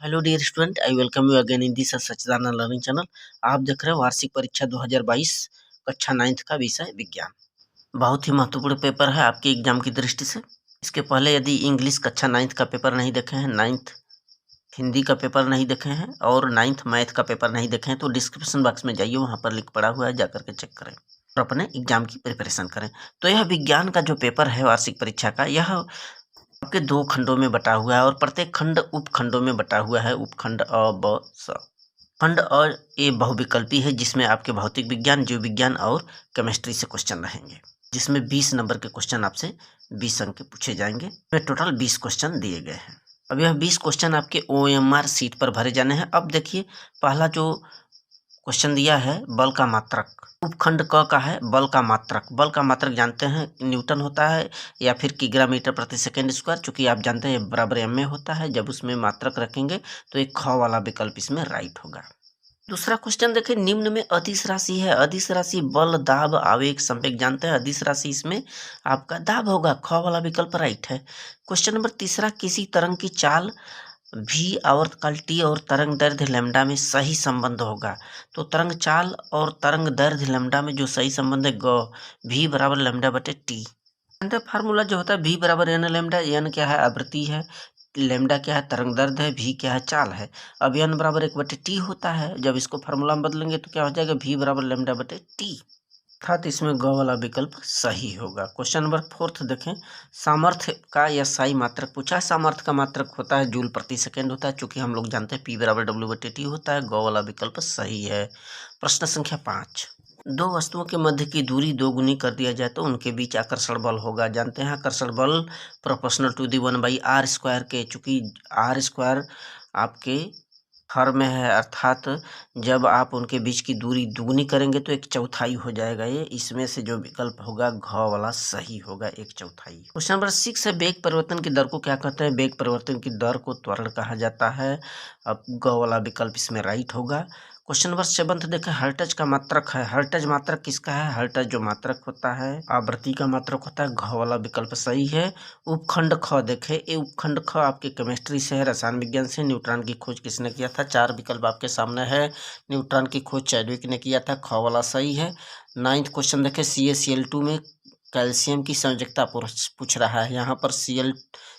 Hello dear student, I welcome you again in this Sachchidanand learning channel. आप देख रहे हैं वार्षिक परीक्षा 2022 कक्षा 9th का विषय विज्ञान। बहुत ही महत्वपूर्ण पेपर है आपके एग्जाम की दृष्टि से। इसके पहले यदि इंग्लिश कक्षा 9th का पेपर नहीं देखे हैं, 9th हिंदी का पेपर नहीं देखे हैं और 9th मैथ का पेपर नहीं देखे हैं तो डिस्क्रिप्शन बॉक्स में जाइए, वहाँ पर लिंक पड़ा हुआ है, जाकर के चेक करें और अपने एग्जाम की प्रिपरेशन करें। तो यह विज्ञान का जो पेपर है वार्षिक परीक्षा का, यह आपके 2 खंडों में बटा हुआ है और प्रत्येक खंड उपखंडों में बटा हुआ है। उपखंड अ, ब, स। खंड अ ये बहुविकल्पी है, जिसमें आपके भौतिक विज्ञान, जीव विज्ञान और केमिस्ट्री से क्वेश्चन रहेंगे, जिसमें 20 नंबर के क्वेश्चन आपसे 20 अंक के पूछे जाएंगे। इसमें टोटल 20 क्वेश्चन दिए गए हैं। अब यह 20 क्वेश्चन आपके OMR सीट पर भरे जाने हैं। अब देखिए, पहला जो क्वेश्चन दिया है बल का मात्रक, उपखंड क का है बल का मात्रक। बल का मात्रक जानते हैं न्यूटन होता है या फिर किग्रा मीटर प्रति सेकेंड स्क्वायर, चूंकि आप जानते हैं बराबर एम में होता है। जब उसमें मात्रक रखेंगे तो एक ख वाला विकल्प इसमें राइट होगा। दूसरा क्वेश्चन देखें, निम्न में अदिश राशि है। अदिश राशि बल, दाब, आवेग, संवेग जानते हैं। अदिश राशि इसमें आपका दाब होगा, ख वाला विकल्प राइट है। क्वेश्चन नंबर तीसरा, किसी तरंग की चाल भी आवर्तकाल टी और तरंग दैर्ध्य लैम्डा में सही संबंध होगा। तो तरंग चाल और तरंग दैर्ध्य लैम्डा में जो सही संबंध है, भी बराबर लैम्डा बटे टी। फार्मूला जो होता है भी बराबर एन लैम्डा। एन क्या है? आवृत्ति है। लैम्डा क्या है? तरंग दैर्ध्य है। भी क्या है? चाल है। अब एन बराबर 1/t होता है। जब इसको फार्मूला में बदलेंगे तो क्या हो जाएगा? भी बराबर लैम्डा बटे टी। अर्थात इसमें ग वाला विकल्प सही होगा। क्वेश्चन नंबर 4 देखें, सामर्थ्य का SI मात्रक पूछा है। सामर्थ्य का मात्रक होता है जूल प्रति सेकेंड होता है, चूंकि हम लोग जानते हैं P बराबर W/T होता है। ग वाला विकल्प सही है। प्रश्न संख्या 5, दो वस्तुओं के मध्य की दूरी 2 गुनी कर दिया जाए तो उनके बीच आकर्षण बल होगा। जानते हैं आकर्षण बल प्रोपोर्शनल टू दी 1/r² के, चूंकि r² आपके हर में है, अर्थात जब आप उनके बीच की दूरी दुगनी करेंगे तो 1/4 हो जाएगा। ये इसमें से जो विकल्प होगा घ वाला सही होगा, 1/4। क्वेश्चन नंबर 6 है, वेग परिवर्तन की दर को क्या कहते हैं? वेग परिवर्तन की दर को त्वरण कहा जाता है। अब ग वाला विकल्प इसमें राइट होगा। क्वेश्चन नंबर 7 देखें, हर्ट्ज का मात्रक है। हर्ट्ज मात्रक किसका है? हर्ट्ज जो मात्रक होता है आवृत्ति का मात्रक होता है। घ वाला विकल्प सही है। उपखंड ख देखे, ये उपखंड ख आपके केमिस्ट्री से है, रसायन विज्ञान से। न्यूट्रॉन की खोज किसने किया था? 4 विकल्प आपके सामने है। न्यूट्रॉन की खोज चैडविक ने किया था। ख वाला सही है। 9th क्वेश्चन देखे, CaCl2 में कैल्शियम की संयोजकता पूछ रहा है। यहाँ पर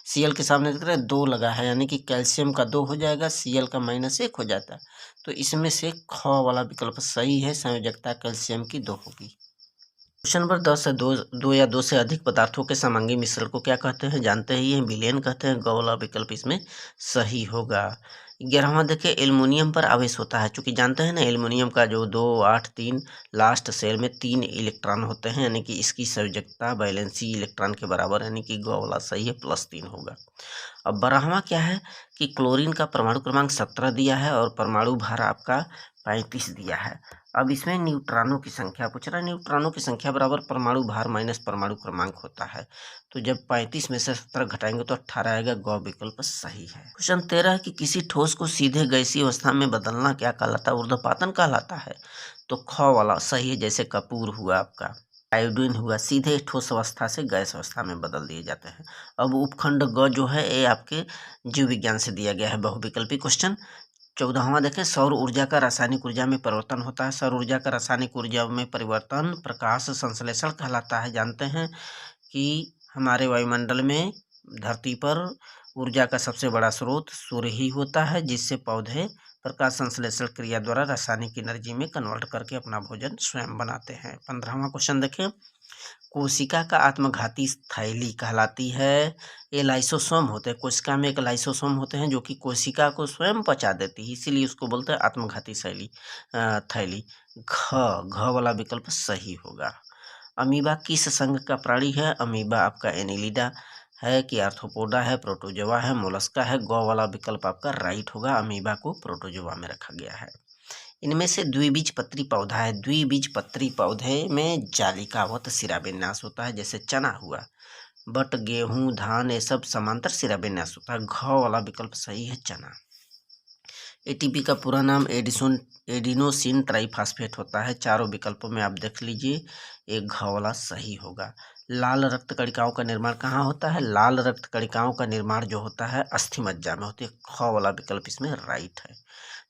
Cl के सामने देख रहे हैं 2 लगा है, यानी कि कैल्शियम का 2 हो जाएगा, Cl का -1 हो जाता है। तो इसमें से ख वाला विकल्प सही है, संयोजकता कैल्शियम की 2 होगी। क्वेश्चन नंबर 10 है, दो या दो से अधिक पदार्थों के समांगी मिश्रण को क्या कहते हैं? जानते ही हैं, विलयन कहते हैं। ग वाला विकल्प इसमें सही होगा। 11वां देखिए, एल्युमिनियम पर आवेश होता है। चूंकि जानते हैं ना, एल्युमिनियम का जो 2, 8, 3 लास्ट सेल में 3 इलेक्ट्रॉन होते हैं, यानी कि इसकी संयोजकता वैलेंसी इलेक्ट्रॉन के बराबर, यानी कि ग वाला सही है, +3 होगा। अब 12वां क्या है कि क्लोरीन का परमाणु क्रमांक 17 दिया है और परमाणु भार आपका 35 दिया है। अब इसमें न्यूट्रॉनों की संख्या पूछ रहा है। न्यूट्रॉनों की संख्या बराबर परमाणु भार माइनस परमाणु क्रमांक होता है। तो जब 35 में से 17 घटाएंगे तो 18 आएगा। ग विकल्प सही है। क्वेश्चन 13 कि किसी ठोस को सीधे गैसीय अवस्था में बदलना क्या कहलाता है? ऊर्ध्वपातन कहलाता है। तो ख वाला सही है। जैसे कपूर हुआ, आपका आयोडीन हुआ, सीधे ठोस अवस्था से गैस अवस्था में बदल दिए जाते हैं। अब उपखंड ग जो है ये आपके जीव विज्ञान से दिया गया है, बहुविकल्पी क्वेश्चन। 14वां देखें, सौर ऊर्जा का रासायनिक ऊर्जा में परिवर्तन होता है। सौर ऊर्जा का रासायनिक ऊर्जा में परिवर्तन प्रकाश संश्लेषण कहलाता है। जानते हैं कि हमारे वायुमंडल में धरती पर ऊर्जा का सबसे बड़ा स्रोत सूर्य ही होता है, जिससे पौधे प्रकाश संश्लेषण क्रिया द्वारा रासायनिक एनर्जी में कन्वर्ट करके अपना भोजन स्वयं बनाते हैं। 15वां क्वेश्चन देखें, कोशिका का आत्मघाती थैली कहलाती है। ये लाइसोसोम होते हैं। कोशिका में एक लाइसोसोम होते हैं जो कि कोशिका को स्वयं पचा देती है, इसीलिए उसको बोलते हैं आत्मघाती थैली। घ वाला विकल्प सही होगा। अमीबा किस संघ का प्राणी है? अमीबा आपका एनिलिडा है कि आर्थ्रोपोडा है, प्रोटोजोआ है, मोलस्का है। ग वाला विकल्प आपका राइट होगा। अमीबा को प्रोटोजोआ में रखा गया है। इनमें से द्विबीजपत्री पौधा है। द्विबीजपत्री पौधे में जालिकावत शिराविन्यास होता है, जैसे चना हुआ, बट, गेहूं, धान, ये सब समांतर शिराविन्यास होता है। घ वाला विकल्प सही है, चना। ATP का पूरा नाम एडिनोसिन ट्राइफॉस्फेट होता है। चारों विकल्पों में आप देख लीजिए, एक घ वाला सही होगा। लाल रक्त कणिकाओं का निर्माण कहाँ होता है? लाल रक्त कणिकाओं का निर्माण जो होता है अस्थि मज्जा में होती है। ख वाला विकल्प इसमें राइट है।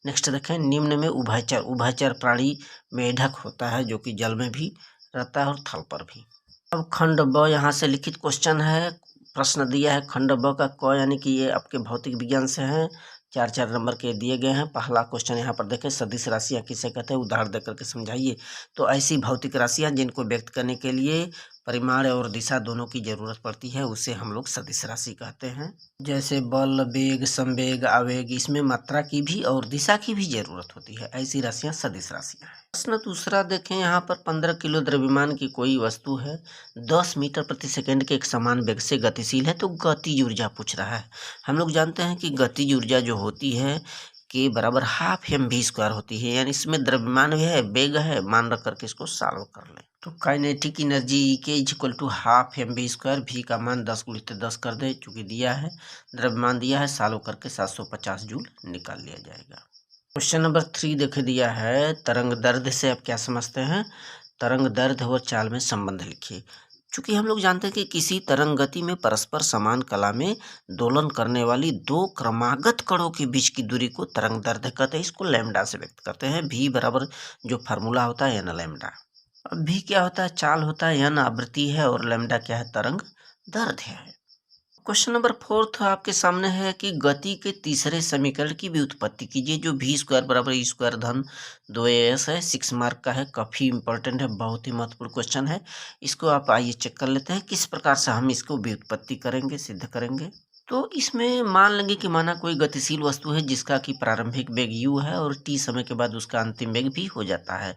नेक्स्ट देखें, निम्न में उभयचर प्राणी मेढक होता है जो कि जल में भी रहता है और थल पर भी। अब खंड ब यहाँ से लिखित क्वेश्चन है, प्रश्न दिया है खंड ब का क, यानी कि ये आपके भौतिक विज्ञान से हैं। 4-4 नंबर के दिए गए हैं। पहला क्वेश्चन यहाँ पर देखें, सदिश राशियाँ किसे कहते हैं, उदाहरण देकर के समझाइए। तो ऐसी भौतिक राशियाँ जिनको व्यक्त करने के लिए परिमाण और दिशा दोनों की जरूरत पड़ती है उसे हम लोग सदिश राशि कहते हैं। जैसे बल, वेग, संवेग, आवेग, इसमें मात्रा की भी और दिशा की भी जरूरत होती है। ऐसी राशियाँ सदिश राशियाँ हैं। प्रश्न दूसरा देखें, यहाँ पर 15 किलो द्रव्यमान की कोई वस्तु है, 10 मीटर प्रति सेकंड के एक समान वेग से गतिशील है, तो गतिज ऊर्जा पूछ रहा है। हम लोग जानते हैं कि गतिज ऊर्जा जो होती है के बराबर हाफ mv² होती है, यानी इसमें द्रव्यमान भी है, वेग है, मान रख करके इसको सॉल्व कर ले। तो काइनेटिक एनर्जी के equal to half mv², v का मान 10 × 10 कर दे, चूंकि दिया है द्रव्यमान दिया है, सॉल्व करके 750 जूल निकाल लिया जाएगा। क्वेश्चन नंबर 3 देखे दिया है, तरंग दैर्ध्य से आप क्या समझते हैं? तरंग दैर्ध्य और चाल में संबंध लिखिए। चूंकि हम लोग जानते हैं कि किसी तरंग गति में परस्पर समान कला में दोलन करने वाली दो क्रमागत कणों के बीच की दूरी को तरंग दैर्ध्य कहते हैं। इसको लैम्डा से व्यक्त करते हैं। v बराबर जो फार्मूला होता है n लैम्डा। अब v क्या होता है? चाल होता है, n आवृत्ति है और लैम्डा क्या है? तरंग दैर्ध्य है। क्वेश्चन नंबर 4 आपके सामने है कि गति के तीसरे समीकरण की व्युत्पत्ति कीजिए, जो v² बराबर e² धन 2as है। 6 मार्क का है, काफ़ी इंपॉर्टेंट है, बहुत ही महत्वपूर्ण क्वेश्चन है। इसको आप आइए चेक कर लेते हैं किस प्रकार से हम इसको व्युत्पत्ति करेंगे, सिद्ध करेंगे। तो इसमें मान लेंगे कि माना कोई गतिशील वस्तु है जिसका कि प्रारंभिक वेग u है और t समय के बाद उसका अंतिम वेग भी हो जाता है,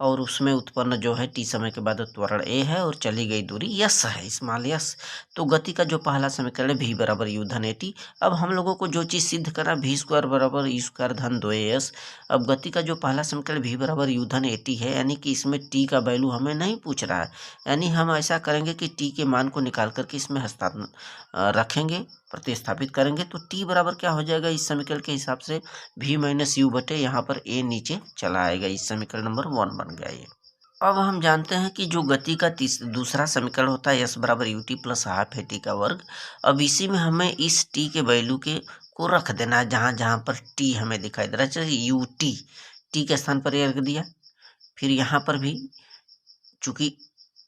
और उसमें उत्पन्न जो है t समय के बाद त्वरण a है और चली गई दूरी s है, स्मॉल s। तो गति का जो पहला समीकरण है v बराबर u धन at। अब हम लोगों को जो चीज़ सिद्ध करना, v² बराबर e² धन 2as। अब गति का जो पहला समीकरण v बराबर u धन at है, यानी कि इसमें t का वैल्यू हमें नहीं पूछ रहा है, यानी हम ऐसा करेंगे कि t के मान को निकाल करके इसमें रखेंगे, प्रतिस्थापित करेंगे। तो t बराबर क्या हो जाएगा इस समीकरण के हिसाब से? v माइनस यू बटे यहाँ पर a नीचे चला आएगा। इस समीकरण नंबर 1 बन गया ये। अब हम जानते हैं कि जो गति का दूसरा समीकरण होता है s बराबर ut प्लस हाफ at का वर्ग। अब इसी में हमें इस t के वैल्यू को रख देना है जहाँ जहाँ पर t हमें दिखाई दे रहा है। चलिए ut t के स्थान पर ये रख दिया। फिर यहाँ पर भी चूंकि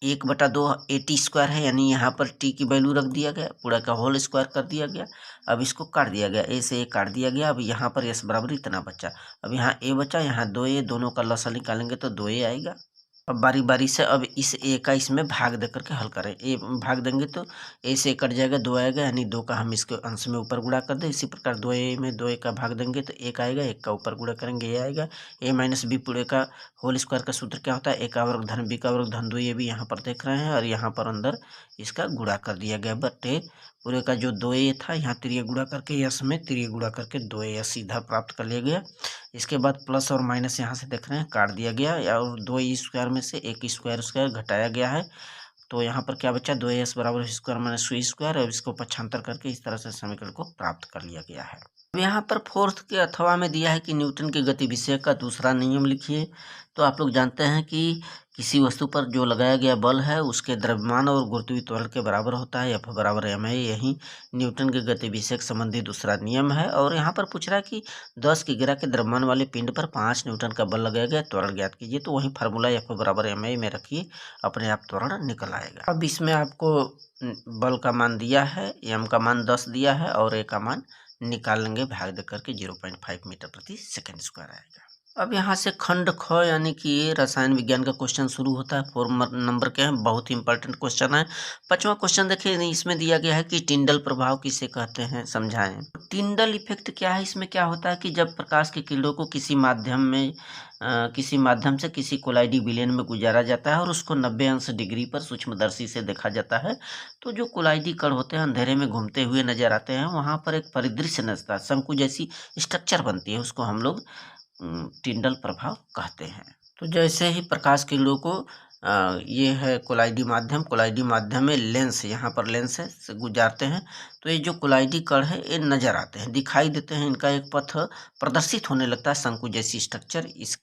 1/2 at² है, यानी यहाँ पर t की वैल्यू रख दिया गया, पूरा का होल स्क्वायर कर दिया गया। अब इसको काट दिया गया, a से a काट दिया गया। अब यहाँ पर s बराबर इतना बचा। अब यहाँ a बचा, यहाँ 2a, दोनों का लसाअ निकालेंगे तो 2a आएगा। अब बारी बारी से अब इस a का इसमें भाग दे करके हल करें। a भाग देंगे तो a से कट जाएगा, 2 आएगा, यानी 2 का हम इसके अंश में ऊपर गुणा कर दें। इसी प्रकार 2a में 2a का भाग देंगे तो 1 आएगा, 1 का ऊपर गुणा करेंगे a आएगा। a माइनस b पूरे का होल स्क्वायर का सूत्र क्या होता है? a का वर्ग धन b का वर्ग धन 2a भी यहाँ पर देख रहे हैं, और यहाँ पर अंदर इसका गुणा कर दिया गया। बटे पूरे का जो 2a था, यहाँ तिरिया गुणा करके यस में तिरिया गुणा करके 2a सीधा प्राप्त कर लिया गया। इसके बाद प्लस और माइनस यहाँ से देख रहे हैं काट दिया गया, और 2 में से 1 स्क्वायर घटाया गया है। तो यहाँ पर क्या बचा? 2as बराबर स्क्वायर माइनस स्क्वायर। और इसको पक्षांतर करके इस तरह से समीकरण को प्राप्त कर लिया गया है। यहाँ पर 4th के अथवा में दिया है कि न्यूटन के गति विषय का दूसरा नियम लिखिए। तो आप लोग जानते हैं कि किसी वस्तु पर जो लगाया गया बल है उसके द्रव्यमान और गुरुत्वीय त्वरण के बराबर होता है, F बराबर ma। यही न्यूटन के गति विषय संबंधी दूसरा नियम है। और यहाँ पर पूछ रहा है कि 10 की गिरा के द्रव्यमान वाले पिंड पर 5 न्यूटन का बल लगाया गया, त्वरण ज्ञात कीजिए। तो वही फार्मूला F बराबर ma में रखिए, अपने आप त्वरण निकल आएगा। अब इसमें आपको बल का मान दिया है, m का मान 10 दिया है और a का मान निकाल लेंगे, भाग दे करके 0.5 मीटर प्रति सेकंड स्क्वायर आएगा। अब यहाँ से खंड ख यानी कि रसायन विज्ञान का क्वेश्चन शुरू होता है। 4 नंबर के हैं, बहुत ही इंपॉर्टेंट क्वेश्चन है। 5वां क्वेश्चन देखिए, इसमें दिया गया है कि टिंडल प्रभाव किसे कहते हैं, समझाएं। टिंडल इफेक्ट क्या है? इसमें क्या होता है कि जब प्रकाश की किरणों को किसी माध्यम से किसी कोलाइडी विलयन में गुजारा जाता है और उसको 90 अंश डिग्री पर सूक्ष्मदर्शी से देखा जाता है, तो जो कोलाइडी कण होते हैं अंधेरे में घूमते हुए नजर आते हैं। वहाँ पर एक परिदृश्य नजर, शंकु जैसी स्ट्रक्चर बनती है, उसको हम लोग टिंडल प्रभाव कहते हैं। तो जैसे ही प्रकाश किरणों को ये है कोलाइडी माध्यम में लेंस, यहाँ पर लेंस है, से गुजारते हैं, तो ये जो कोलाइडी कण है ये नजर आते हैं, दिखाई देते हैं। इनका एक पथ प्रदर्शित होने लगता है, शंकु जैसी स्ट्रक्चर। इस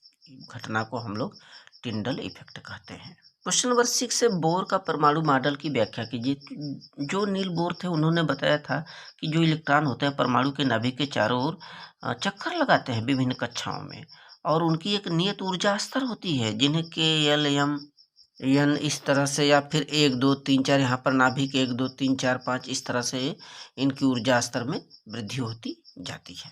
घटना को हम लोग टिंडल इफेक्ट कहते हैं। क्वेश्चन नंबर 6 है, बोर का परमाणु मॉडल की व्याख्या कीजिए। जो नील बोर थे उन्होंने बताया था कि जो इलेक्ट्रॉन होते हैं परमाणु के नाभिक के चारों ओर चक्कर लगाते हैं विभिन्न कक्षाओं में, और उनकी एक नियत ऊर्जा स्तर होती है जिन्हें के एल एम एन इस तरह से, या फिर 1 2 3 4, यहाँ पर नाभिक 1 2 3 4 5 इस तरह से इनकी ऊर्जा स्तर में वृद्धि होती जाती है।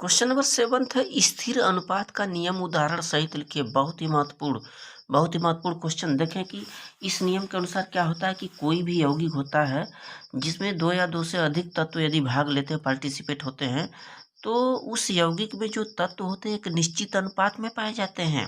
क्वेश्चन नंबर 7 है, स्थिर अनुपात का नियम उदाहरण सहित लिखिए। बहुत ही महत्वपूर्ण क्वेश्चन। देखें कि इस नियम के अनुसार क्या होता है कि कोई भी यौगिक होता है जिसमें 2 या 2 से अधिक तत्व यदि भाग लेते हैं, पार्टिसिपेट होते हैं, तो उस यौगिक में जो तत्व होते हैं एक निश्चित अनुपात में पाए जाते हैं।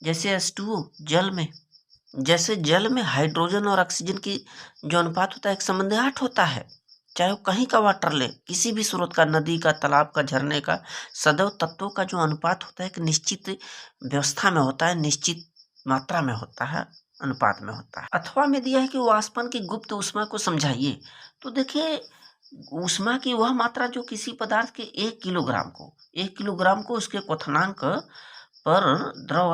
जैसे H2O जल में हाइड्रोजन और ऑक्सीजन की जो अनुपात होता है 1:8 होता है। चाहे वो कहीं का वाटर ले, किसी भी स्रोत का, नदी का, तालाब का, झरने का, सदैव तत्वों का जो अनुपात होता है एक निश्चित व्यवस्था में होता है, निश्चित मात्रा में होता है, अनुपात में होता है। अथवा में दिया है कि वाष्पन की गुप्त ऊष्मा को समझाइए। तो देखिए, ऊष्मा की वह मात्रा जो किसी पदार्थ के 1 किलोग्राम को उसके क्वथनांक पर द्रव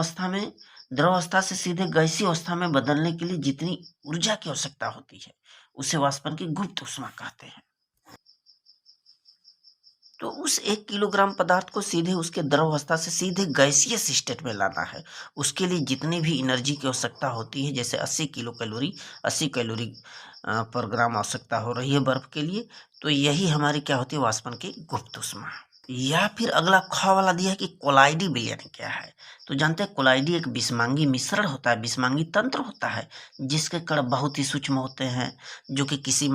अवस्था से सीधे गैसीय अवस्था में बदलने के लिए जितनी ऊर्जा की आवश्यकता होती है उसे वाष्पन की गुप्त ऊष्मा कहते हैं। तो उस 1 किलोग्राम पदार्थ को सीधे उसके द्रव अवस्था से सीधे गैसीय स्टेट में लाना है। उसके लिए जितनी भी एनर्जी की आवश्यकता होती है, जैसे 80 कैलोरी पर ग्राम आवश्यकता हो रही है बर्फ के लिए, तो यही हमारी क्या होती है, वाष्पन की गुप्त ऊष्मा। या फिर अगला ख वाला दिया है कि कोलाइडी विलयन क्या है। तो जानते हैं कोलाइडी एक विषमांगी मिश्रण होता है, विषमांगी तंत्र होता है जिसके कण बहुत ही सूक्ष्म होते हैं, जो कि किसी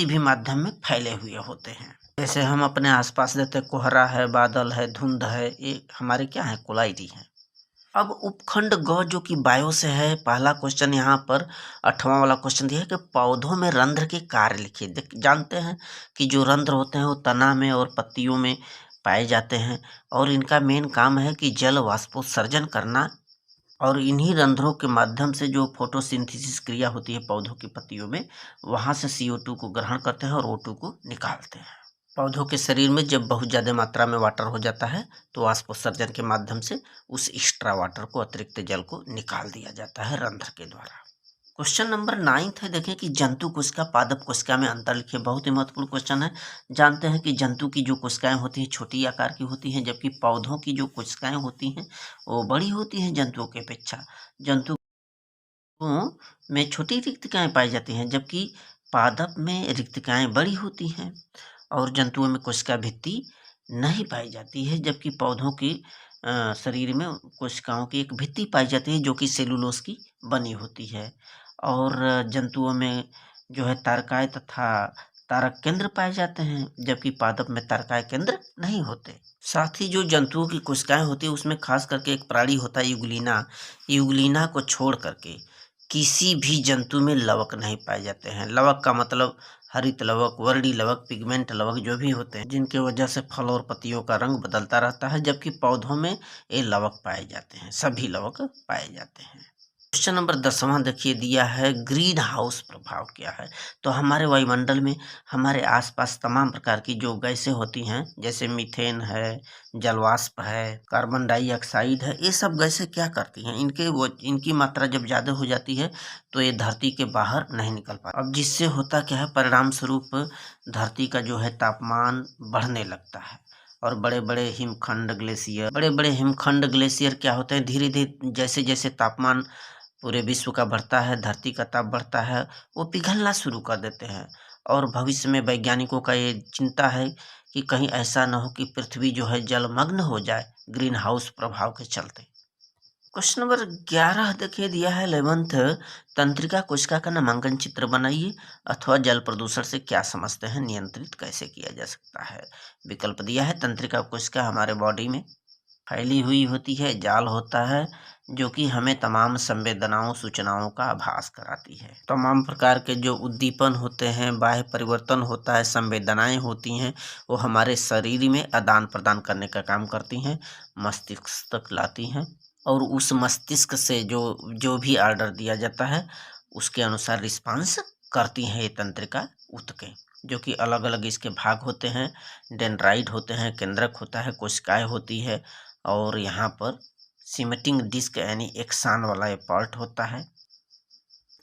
भी माध्यम में फैले हुए होते हैं। जैसे हम अपने आसपास देखते हैं कोहरा है, बादल है, धुंध है, ये हमारे क्या है, कोलाइडी है। अब उपखंड ग जो कि बायो से है, पहला क्वेश्चन यहाँ पर 8वां वाला क्वेश्चन दिया है कि पौधों में रंध्र के कार्य लिखिए। जानते हैं कि जो रंध्र होते हैं वो तना में और पत्तियों में पाए जाते हैं, और इनका मेन काम है कि जल वाष्पोत्सर्जन करना, और इन्हीं रंध्रों के माध्यम से जो फोटोसिंथेसिस क्रिया होती है पौधों की पत्तियों में, वहाँ से CO2 को ग्रहण करते हैं और O2 को निकालते हैं। पौधों के शरीर में जब बहुत ज़्यादा मात्रा में वाटर हो जाता है तो वाष्पोत्सर्जन के माध्यम से उस एक्स्ट्रा वाटर को, अतिरिक्त जल को निकाल दिया जाता है रंध्र के द्वारा। क्वेश्चन नंबर 9 है, देखें कि जंतु कोशिका पादप कोशिका में अंतर लिखिए। बहुत ही महत्वपूर्ण क्वेश्चन है। जानते हैं कि जंतु की जो कोशिकाएं होती हैं छोटी आकार की होती हैं, जबकि पौधों की जो कोशिकाएं होती हैं वो बड़ी होती हैं जंतुओं की अपेक्षा। जंतु में छोटी रिक्तिकाएं पाई जाती हैं, जबकि पादप में रिक्तिकाएं बड़ी होती हैं, और जंतुओं में कोशिका भित्ति नहीं पाई जाती है, जबकि पौधों की शरीर में कोशिकाओं की एक भित्ति पाई जाती है जो कि सेलुलोज की बनी होती है। और जंतुओं में जो है तारकाय तथा तारक केंद्र पाए जाते हैं, जबकि पादप में तारकाय केंद्र नहीं होते। साथ ही जो जंतुओं की कोशिकाएं होती है उसमें खास करके एक प्राणी होता है युगलीना को छोड़ करके किसी भी जंतु में लवक नहीं पाए जाते हैं। लवक का मतलब हरित लवक, वर्णी लवक, पिगमेंट लवक जो भी होते हैं, जिनके वजह से फल और पत्तियों का रंग बदलता रहता है, जबकि पौधों में ये लवक पाए जाते हैं, सभी लवक पाए जाते हैं। क्वेश्चन नंबर 10वां देखिए दिया है, ग्रीन हाउस प्रभाव क्या है। तो हमारे वायुमंडल में हमारे आसपास तमाम प्रकार की जो गैसें होती हैं, जैसे मीथेन है, जलवाष्प है, कार्बन डाइऑक्साइड है, ये सब गैसें क्या करती हैं, इनकी मात्रा जब ज़्यादा हो जाती है तो ये धरती के बाहर नहीं निकल पाती। अब जिससे होता क्या है, परिणाम स्वरूप धरती का जो है तापमान बढ़ने लगता है, और बड़े बड़े हिमखंड ग्लेशियर क्या होते हैं, धीरे धीरे जैसे जैसे तापमान पूरे विश्व का बढ़ता है, धरती का ताप बढ़ता है, वो पिघलना शुरू कर देते हैं। और भविष्य में वैज्ञानिकों का ये चिंता है कि कहीं ऐसा न हो कि पृथ्वी जो है जलमग्न हो जाए ग्रीन हाउस प्रभाव के चलते। क्वेश्चन नंबर 11 देखिए दिया है 11th, तंत्रिका कोशिका का नामांकन चित्र बनाइए, अथवा जल प्रदूषण से क्या समझते हैं, नियंत्रित कैसे किया जा सकता है। विकल्प दिया है, तंत्रिका कोशिका हमारे बॉडी में फैली हुई होती है, जाल होता है जो कि हमें तमाम संवेदनाओं, सूचनाओं का आभास कराती है। तमाम प्रकार के जो उद्दीपन होते हैं, बाह्य परिवर्तन होता है, संवेदनाएं होती हैं, वो हमारे शरीर में आदान प्रदान करने का काम करती हैं, मस्तिष्क तक लाती हैं, और उस मस्तिष्क से जो भी ऑर्डर दिया जाता है उसके अनुसार रिस्पांस करती हैं ये तंत्रिका ऊतकें, जो कि अलग अलग इसके भाग होते हैं। डेंड्राइट होते हैं, केंद्रक होता है, कोशिकाएं होती है, और यहाँ पर सिमेटिंग डिस्क यानी एक सान वाला ये पार्ट होता है।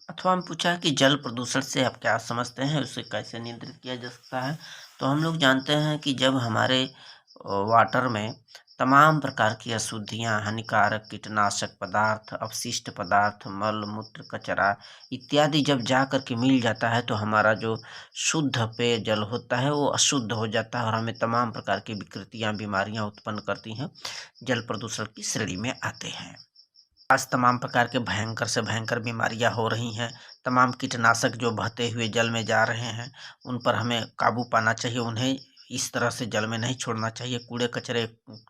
अथवा हम पूछा है कि जल प्रदूषण से आप क्या समझते हैं, उसे कैसे नियंत्रित किया जा सकता है। तो हम लोग जानते हैं कि जब हमारे वाटर में तमाम प्रकार की अशुद्धियाँ, हानिकारक कीटनाशक पदार्थ, अपशिष्ट पदार्थ, मल मूत्र कचरा इत्यादि जब जा कर के मिल जाता है तो हमारा जो शुद्ध पेयजल होता है वो अशुद्ध हो जाता है और हमें तमाम प्रकार की विकृतियाँ, बीमारियाँ उत्पन्न करती हैं, जल प्रदूषण की श्रेणी में आते हैं। आज तमाम प्रकार के भयंकर से भयंकर बीमारियां हो रही हैं। तमाम कीटनाशक जो बहते हुए जल में जा रहे हैं, उन पर हमें काबू पाना चाहिए। उन्हें इस तरह से जल में नहीं छोड़ना चाहिए। कूड़े कचरे,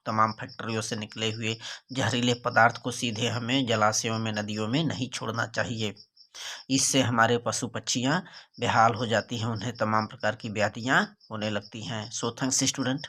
तमाम फैक्ट्रियों से निकले हुए जहरीले पदार्थ को सीधे हमें जलाशयों में, नदियों में नहीं छोड़ना चाहिए। इससे हमारे पशु पक्षियाँ बेहाल हो जाती हैं, उन्हें तमाम प्रकार की व्याधियाँ होने लगती हैं। So thanks student.